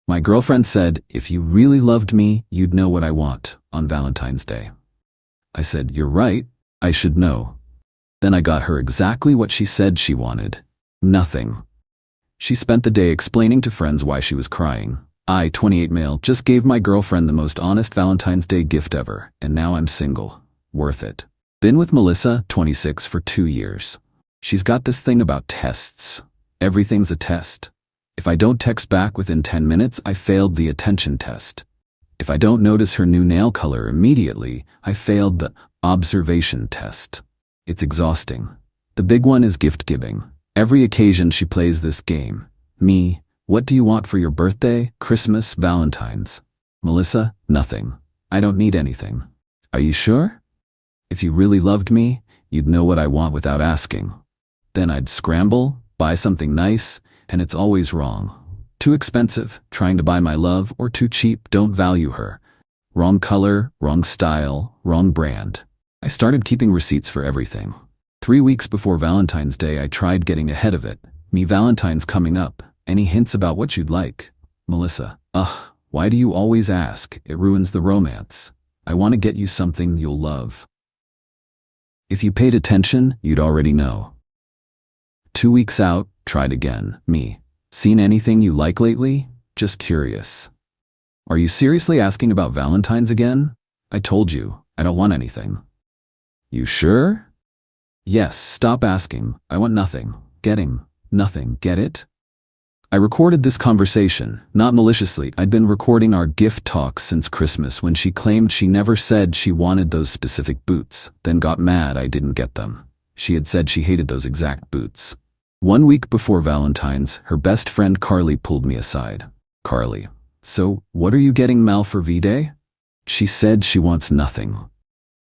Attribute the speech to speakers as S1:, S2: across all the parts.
S1: My girlfriend said, if you really loved me, you'd know what I want on Valentine's Day. I said, you're right, I should know. Then I got her exactly what she said she wanted. Nothing. She spent the day explaining to friends why she was crying. I, 28 male, just gave my girlfriend the most honest Valentine's Day gift ever, and now I'm single. Worth it. Been with Melissa, 26, for 2 years. She's got this thing about tests. Everything's a test. If I don't text back within 10 minutes, I failed the attention test. If I don't notice her new nail color immediately, I failed the observation test. It's exhausting. The big one is gift giving. Every occasion she plays this game. Me, what do you want for your birthday, Christmas, Valentine's? Melissa, nothing. I don't need anything. Are you sure? If you really loved me, you'd know what I want without asking. Then I'd scramble, buy something nice, and it's always wrong. Too expensive, trying to buy my love, or too cheap, don't value her. Wrong color, wrong style, wrong brand. I started keeping receipts for everything. 3 weeks before Valentine's Day, I tried getting ahead of it. Me, Valentine's coming up. Any hints about what you'd like? Melissa, ugh, why do you always ask? It ruins the romance. I want to get you something you'll love. If you paid attention, you'd already know. 2 weeks out, tried again. Me, seen anything you like lately? Just curious. Are you seriously asking about Valentine's again? I told you, I don't want anything. You sure? Yes, stop asking. I want nothing. Getting nothing. Get it? I recorded this conversation, not maliciously. I'd been recording our gift talks since Christmas when she claimed she never said she wanted those specific boots, then got mad I didn't get them. She had said she hated those exact boots. 1 week before Valentine's, her best friend Carly pulled me aside. Carly, so what are you getting Mal for V-Day? She said she wants nothing.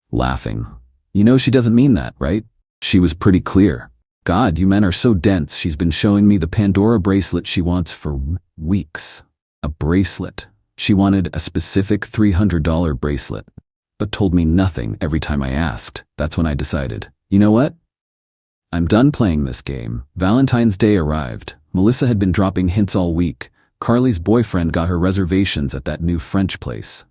S1: Laughing. You know she doesn't mean that, right? She was pretty clear. God, you men are so dense. She's been showing me the Pandora bracelet she wants for weeks. A bracelet. She wanted a specific $300 bracelet, but told me nothing every time I asked. That's when I decided, you know what? I'm done playing this game. Valentine's Day arrived. Melissa had been dropping hints all week. Carly's boyfriend got her reservations at that new French place.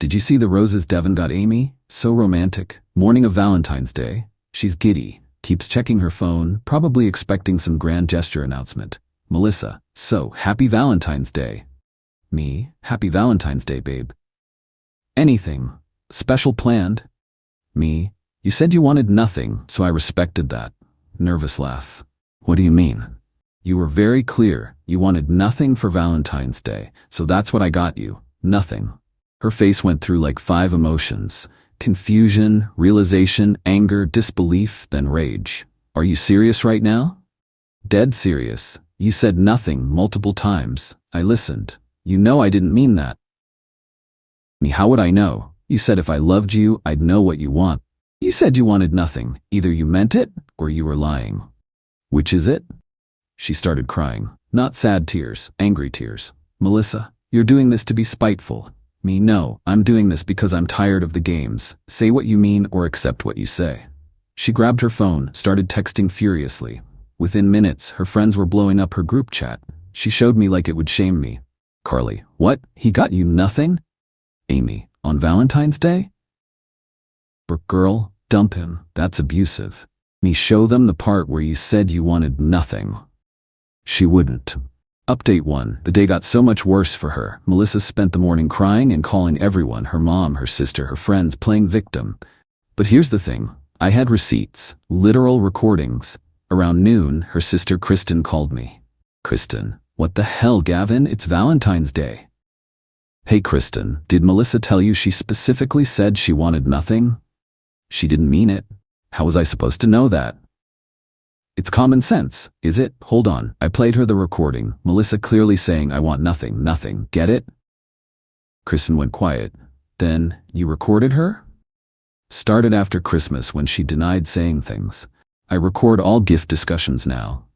S1: Did you see the roses Devin got Amy? So romantic. Morning of Valentine's Day. She's giddy. Keeps checking her phone, probably expecting some grand gesture announcement. Melissa, so happy Valentine's Day. Me, happy Valentine's Day, babe. Anything special planned? Me, you said you wanted nothing, so I respected that. Nervous laugh. What do you mean? You were very clear. You wanted nothing for Valentine's Day, so that's what I got you. Nothing. Her face went through like 5 emotions. Confusion, realization, anger, disbelief, then rage. Are you serious right now? Dead serious. You said nothing multiple times. I listened. You know I didn't mean that. Me, how would I know? You said if I loved you, I'd know what you want. You said you wanted nothing. Either you meant it, or you were lying. Which is it? She started crying. Not sad tears, angry tears. Melissa, you're doing this to be spiteful. Me, no, I'm doing this because I'm tired of the games. Say what you mean or accept what you say. She grabbed her phone, started texting furiously. Within minutes, her friends were blowing up her group chat. She showed me like it would shame me. Carly, what? He got you nothing? Amy, on Valentine's Day? Girl, dump him. That's abusive. Me, show them the part where you said you wanted nothing. She wouldn't. Update 1. The day got so much worse for her. Melissa spent the morning crying and calling everyone, her mom, her sister, her friends, playing victim. But here's the thing. I had receipts, literal recordings. Around noon, her sister Kristen called me. Kristen, what the hell, Gavin? It's Valentine's Day. Hey Kristen, did Melissa tell you she specifically said she wanted nothing? She didn't mean it. How was I supposed to know that? It's common sense, is it? Hold on, I played her the recording, Melissa clearly saying I want nothing, nothing, get it? Kristen went quiet. Then, you recorded her? Started after Christmas when she denied saying things. I record all gift discussions now.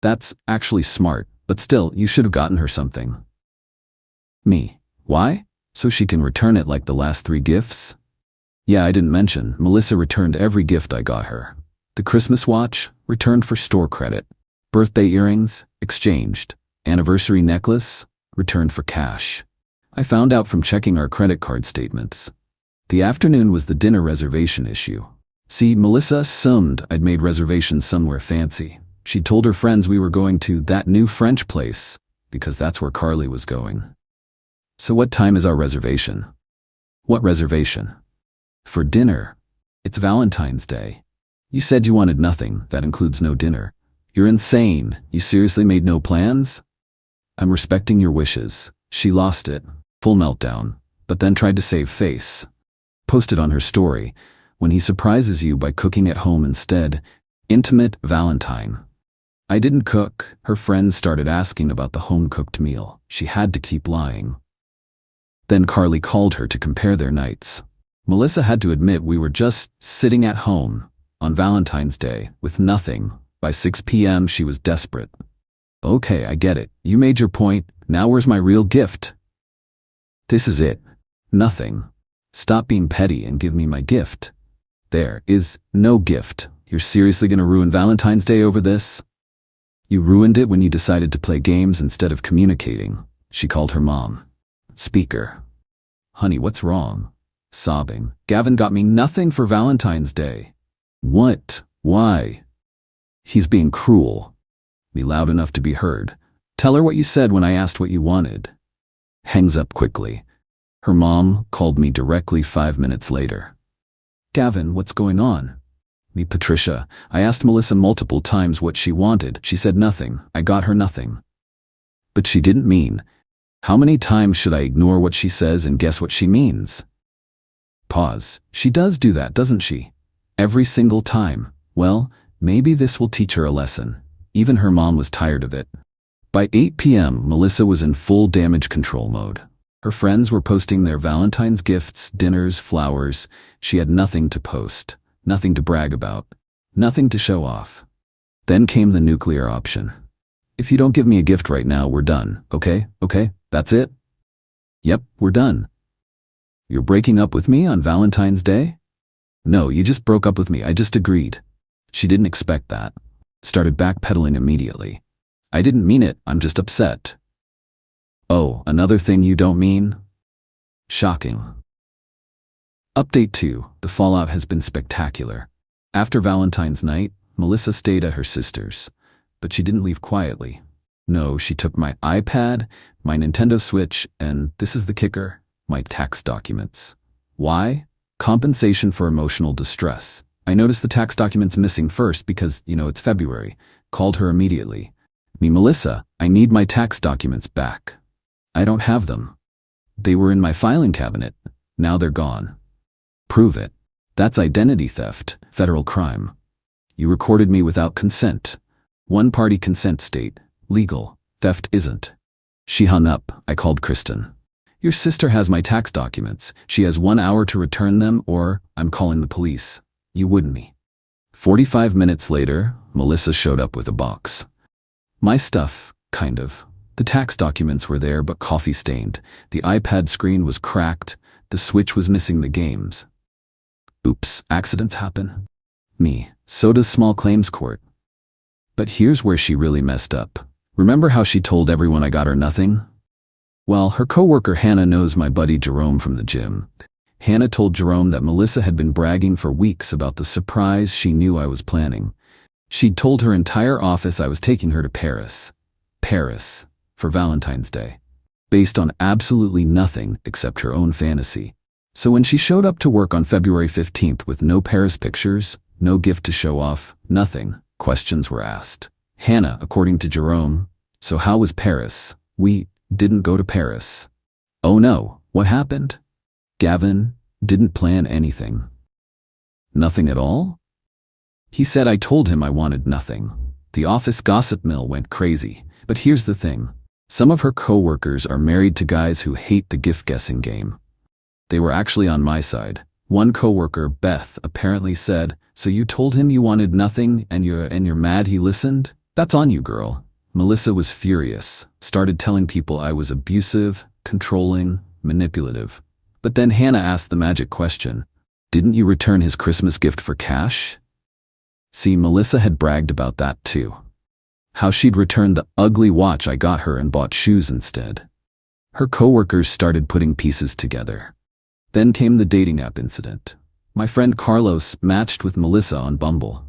S1: That's actually smart, but still, you should have gotten her something. Me, why? So she can return it like the last 3 gifts? Yeah, I didn't mention, Melissa returned every gift I got her. The Christmas watch, returned for store credit. Birthday earrings, exchanged. Anniversary necklace, returned for cash. I found out from checking our credit card statements. The afternoon was the dinner reservation issue. See, Melissa assumed I'd made reservations somewhere fancy. She told her friends we were going to that new French place, because that's where Carly was going. So what time is our reservation? What reservation? For dinner. It's Valentine's Day. You said you wanted nothing. That includes no dinner. You're insane. You seriously made no plans? I'm respecting your wishes. She lost it. Full meltdown. But then tried to save face. Posted on her story, when he surprises you by cooking at home instead. Intimate Valentine. I didn't cook. Her friends started asking about the home-cooked meal. She had to keep lying. Then Carly called her to compare their nights. Melissa had to admit we were just sitting at home on Valentine's Day with nothing. By 6 p.m. she was desperate. Okay, I get it. You made your point. Now where's my real gift? This is it. Nothing. Stop being petty and give me my gift. There is no gift. You're seriously gonna ruin Valentine's Day over this? You ruined it when you decided to play games instead of communicating. She called her mom. Speaker. Honey, what's wrong? Sobbing. Gavin got me nothing for Valentine's Day. What? Why? He's being cruel. Be loud enough to be heard. Tell her what you said when I asked what you wanted. Hangs up quickly. Her mom called me directly 5 minutes later. Gavin, what's going on? Me, Patricia. I asked Melissa multiple times what she wanted. She said nothing. I got her nothing. But she didn't mean. How many times should I ignore what she says and guess what she means? Pause. She does do that, doesn't she? Every single time. Well, maybe this will teach her a lesson. Even her mom was tired of it. By 8 p.m., Melissa was in full damage control mode. Her friends were posting their Valentine's gifts, dinners, flowers. She had nothing to post, nothing to brag about, nothing to show off. Then came the nuclear option. If you don't give me a gift right now, we're done. Okay? Okay? That's it? Yep, we're done. You're breaking up with me on Valentine's Day? No, you just broke up with me. I just agreed. She didn't expect that. Started backpedaling immediately. I didn't mean it. I'm just upset. Oh, another thing you don't mean? Shocking. Update 2. The fallout has been spectacular. After Valentine's night, Melissa stayed at her sister's. But she didn't leave quietly. No, she took my iPad, my Nintendo Switch, and this is the kicker, my tax documents. Why? Compensation for emotional distress. I noticed the tax documents missing first because, it's February. Called her immediately. Me, Melissa, I need my tax documents back. I don't have them. They were in my filing cabinet. Now they're gone. Prove it. That's identity theft, federal crime. You recorded me without consent. One-party consent state. Legal. Theft isn't. She hung up. I called Kristen. Your sister has my tax documents. She has 1 hour to return them or I'm calling the police. You wouldn't me. 45 minutes later, Melissa showed up with a box. My stuff, kind of. The tax documents were there but coffee-stained. The iPad screen was cracked. The Switch was missing the games. Oops, accidents happen. Me, so does small claims court. But here's where she really messed up. Remember how she told everyone I got her nothing? Well, her coworker Hannah knows my buddy Jerome from the gym. Hannah told Jerome that Melissa had been bragging for weeks about the surprise she knew I was planning. She'd told her entire office I was taking her to Paris. Paris, for Valentine's Day. Based on absolutely nothing except her own fantasy. So when she showed up to work on February 15th with no Paris pictures, no gift to show off, nothing, questions were asked. Hannah, according to Jerome, so how was Paris? We didn't go to Paris. Oh no, what happened? Gavin didn't plan anything. Nothing at all? He said I told him I wanted nothing. The office gossip mill went crazy. But here's the thing. Some of her coworkers are married to guys who hate the gift-guessing game. They were actually on my side. One coworker, Beth, apparently said, so you told him you wanted nothing and you're mad he listened? That's on you, girl. Melissa was furious, started telling people I was abusive, controlling, manipulative. But then Hannah asked the magic question, didn't you return his Christmas gift for cash? See, Melissa had bragged about that too. How she'd returned the ugly watch I got her and bought shoes instead. Her coworkers started putting pieces together. Then came the dating app incident. My friend Carlos matched with Melissa on Bumble.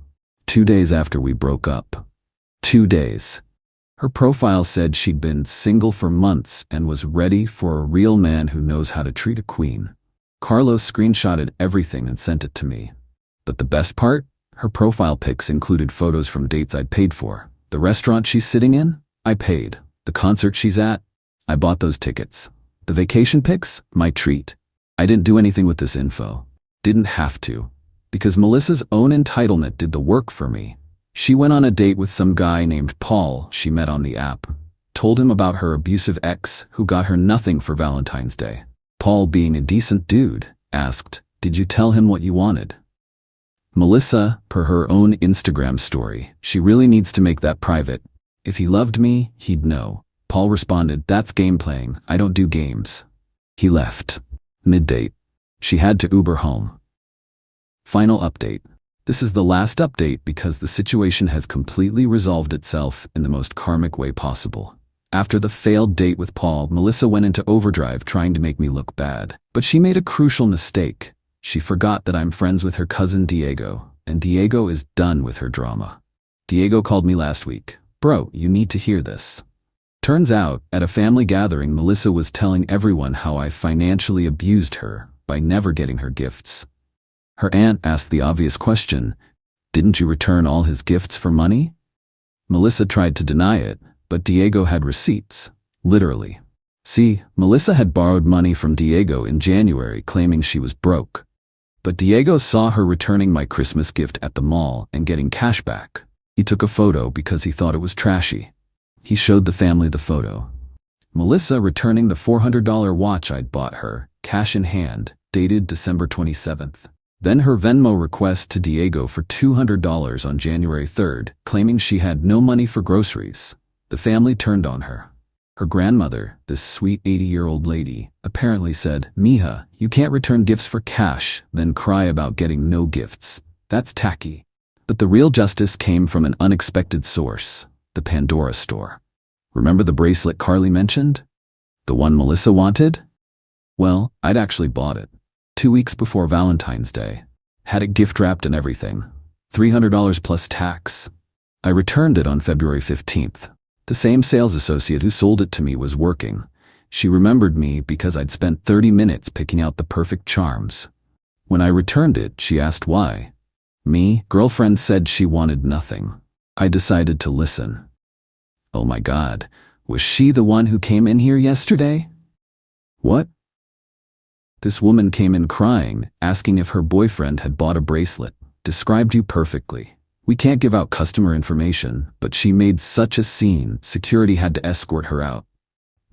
S1: 2 days after we broke up. 2 days. Her profile said she'd been single for months and was ready for a real man who knows how to treat a queen. Carlos screenshotted everything and sent it to me. But the best part? Her profile pics included photos from dates I'd paid for. The restaurant she's sitting in? I paid. The concert she's at? I bought those tickets. The vacation pics? My treat. I didn't do anything with this info. Didn't have to. Because Melissa's own entitlement did the work for me. She went on a date with some guy named Paul she met on the app. Told him about her abusive ex who got her nothing for Valentine's Day. Paul, being a decent dude, asked, "Did you tell him what you wanted?" Melissa, per her own Instagram story, she really needs to make that private. If he loved me, he'd know. Paul responded, "That's game playing. I don't do games." He left. Mid-date. She had to Uber home. Final update. This is the last update because the situation has completely resolved itself in the most karmic way possible. After the failed date with Paul, Melissa went into overdrive trying to make me look bad. But she made a crucial mistake. She forgot that I'm friends with her cousin Diego, and Diego is done with her drama. Diego called me last week. "Bro, you need to hear this." Turns out, at a family gathering, Melissa was telling everyone how I financially abused her by never getting her gifts. Her aunt asked the obvious question, "Didn't you return all his gifts for money?" Melissa tried to deny it, but Diego had receipts, literally. See, Melissa had borrowed money from Diego in January claiming she was broke. But Diego saw her returning my Christmas gift at the mall and getting cash back. He took a photo because he thought it was trashy. He showed the family the photo. Melissa returning the $400 watch I'd bought her, cash in hand, dated December 27th. Then her Venmo request to Diego for $200 on January 3rd, claiming she had no money for groceries. The family turned on her. Her grandmother, this sweet 80-year-old lady, apparently said, "Mija, you can't return gifts for cash, then cry about getting no gifts. That's tacky." But the real justice came from an unexpected source, the Pandora store. Remember the bracelet Carly mentioned? The one Melissa wanted? Well, I'd actually bought it. 2 weeks before Valentine's Day. Had it gift wrapped and everything. $300 plus tax. I returned it on February 15th. The same sales associate who sold it to me was working. She remembered me because I'd spent 30 minutes picking out the perfect charms. When I returned it, she asked why. Me, girlfriend, said she wanted nothing. I decided to listen. Oh my God, was she the one who came in here yesterday? What? This woman came in crying, asking if her boyfriend had bought a bracelet. Described you perfectly. We can't give out customer information, but she made such a scene, security had to escort her out.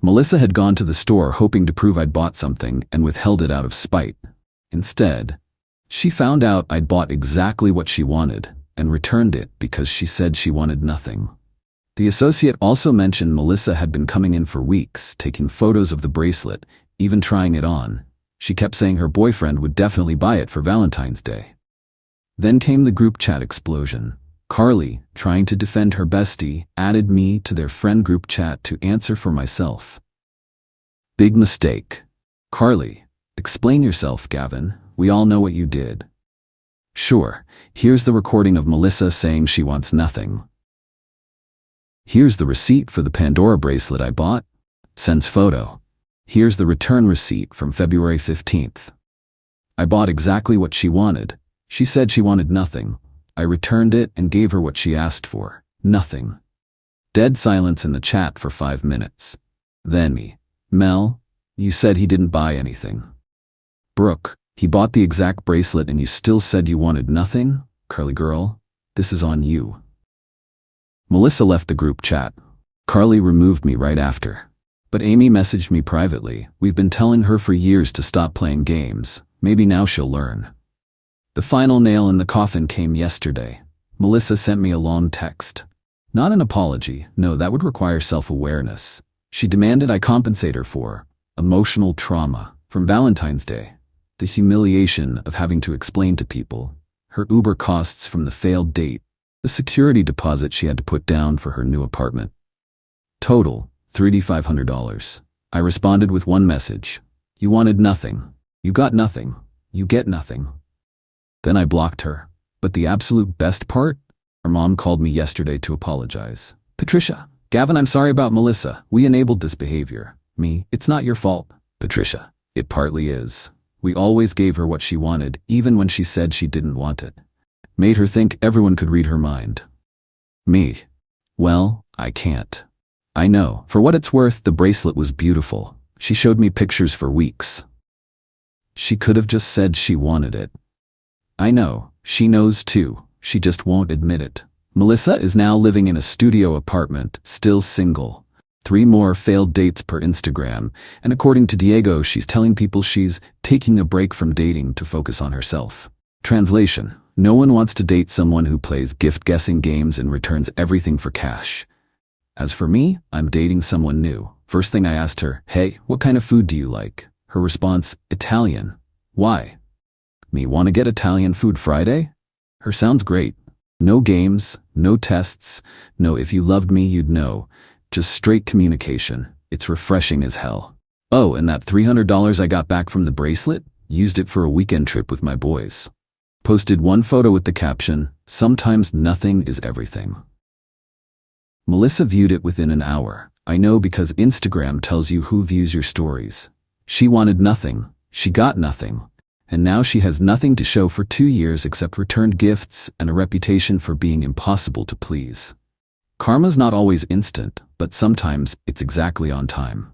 S1: Melissa had gone to the store hoping to prove I'd bought something and withheld it out of spite. Instead, she found out I'd bought exactly what she wanted and returned it because she said she wanted nothing. The associate also mentioned Melissa had been coming in for weeks, taking photos of the bracelet, even trying it on. She kept saying her boyfriend would definitely buy it for Valentine's Day. Then came the group chat explosion. Carly, trying to defend her bestie, added me to their friend group chat to answer for myself. Big mistake. Carly, explain yourself, Gavin. We all know what you did. Sure, here's the recording of Melissa saying she wants nothing. Here's the receipt for the Pandora bracelet I bought. Sends photo. Here's the return receipt from February 15th. I bought exactly what she wanted. She said she wanted nothing. I returned it and gave her what she asked for. Nothing. Dead silence in the chat for 5 minutes. Then me. Mel, you said he didn't buy anything. Brooke, he bought the exact bracelet and you still said you wanted nothing? Curly girl, this is on you. Melissa left the group chat. Carly removed me right after. But Amy messaged me privately. We've been telling her for years to stop playing games. Maybe now she'll learn. The final nail in the coffin came yesterday. Melissa sent me a long text. Not an apology, no, that would require self-awareness. She demanded I compensate her for emotional trauma from Valentine's Day, the humiliation of having to explain to people, her Uber costs from the failed date, the security deposit she had to put down for her new apartment. Total, $3,500. I responded with one message. You wanted nothing. You got nothing. You get nothing. Then I blocked her. But the absolute best part? Her mom called me yesterday to apologize. Patricia, Gavin, I'm sorry about Melissa. We enabled this behavior. Me, it's not your fault. Patricia, it partly is. We always gave her what she wanted, even when she said she didn't want it. Made her think everyone could read her mind. Me. Well, I can't. I know. For what it's worth, the bracelet was beautiful. She showed me pictures for weeks. She could have just said she wanted it. I know. She knows too. She just won't admit it. Melissa is now living in a studio apartment, still single. 3 more failed dates per Instagram, and according to Diego, she's telling people she's taking a break from dating to focus on herself. Translation: no one wants to date someone who plays gift-guessing games and returns everything for cash. As for me, I'm dating someone new. First thing I asked her, hey, what kind of food do you like? Her response, Italian. Why? Me wanna get Italian food Friday? Her sounds great. No games, no tests, no if you loved me you'd know. Just straight communication. It's refreshing as hell. Oh, and that $300 I got back from the bracelet? Used it for a weekend trip with my boys. Posted one photo with the caption, sometimes nothing is everything. Melissa viewed it within an hour. I know because Instagram tells you who views your stories. She wanted nothing. She got nothing. And now she has nothing to show for 2 years except returned gifts and a reputation for being impossible to please. Karma's not always instant, but sometimes it's exactly on time.